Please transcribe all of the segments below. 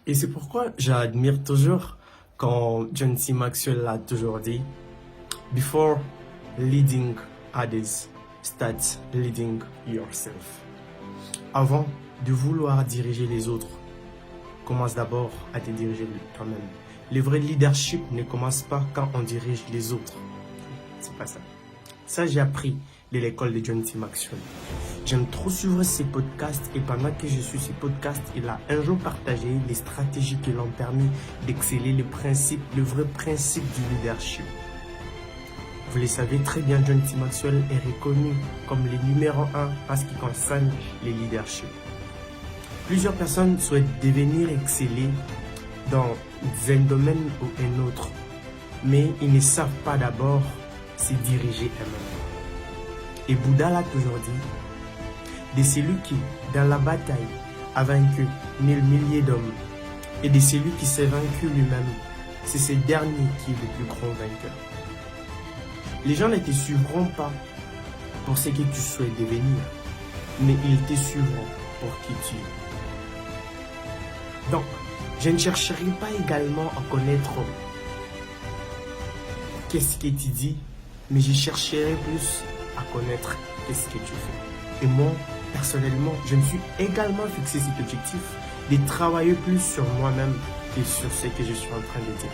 Et c'est pourquoi j'admire toujours quand John C. Maxwell a toujours dit Before leading others, start leading yourself. Avant de vouloir diriger les autres, commence d'abord à te diriger toi-même. Le vrai leadership ne commence pas quand on dirige les autres. C'est pas ça. Ça, j'ai appris de l'école de John C. Maxwell. J'aime trop suivre ses podcasts et pendant que je suis ses podcasts, il a un jour partagé les stratégies qui l'ont permis d'exceller le vrai principe du leadership. Vous le savez très bien, John C. Maxwell est reconnu comme le numéro 1 en ce qui concerne le leadership. Plusieurs personnes souhaitent devenir excellés dans un domaine ou un autre, mais ils ne savent pas d'abord se diriger eux-mêmes. Et Bouddha l'a toujours dit, de celui qui, dans la bataille, a vaincu milliers d'hommes, et de celui qui s'est vaincu lui-même, c'est ce dernier qui est le plus grand vainqueur. Les gens ne te suivront pas pour ce que tu souhaites devenir, mais ils te suivront pour qui tu es. Donc, je ne chercherai pas également à connaître qu'est-ce que tu dis, mais je chercherai plus à connaître qu'est-ce que tu fais. Et moi, personnellement, je me suis également fixé cet objectif de travailler plus sur moi-même que sur ce que je suis en train de dire.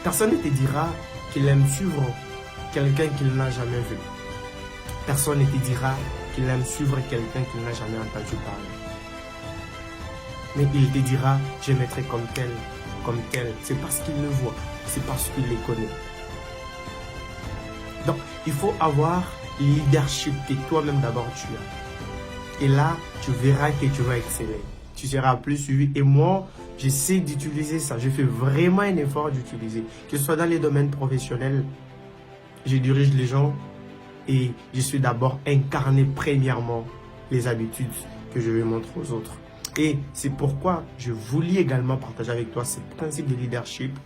Personne ne te dira qu'il aime suivre quelqu'un qu'il n'a jamais vu. Personne ne te dira qu'il aime suivre quelqu'un qu'il n'a jamais entendu parler. Mais il te dira, je mettrai comme tel. C'est parce qu'il le voit, c'est parce qu'il les connaît. Donc, il faut avoir le leadership que toi-même d'abord tu as. Et là, tu verras que tu vas exceller. Tu seras plus suivi. Et moi, j'essaie d'utiliser ça. Je fais vraiment un effort d'utiliser. Que ce soit dans les domaines professionnels, je dirige les gens et je suis d'abord incarné premièrement les habitudes que je vais montrer aux autres. Et c'est pourquoi je voulais également partager avec toi ce principe de leadership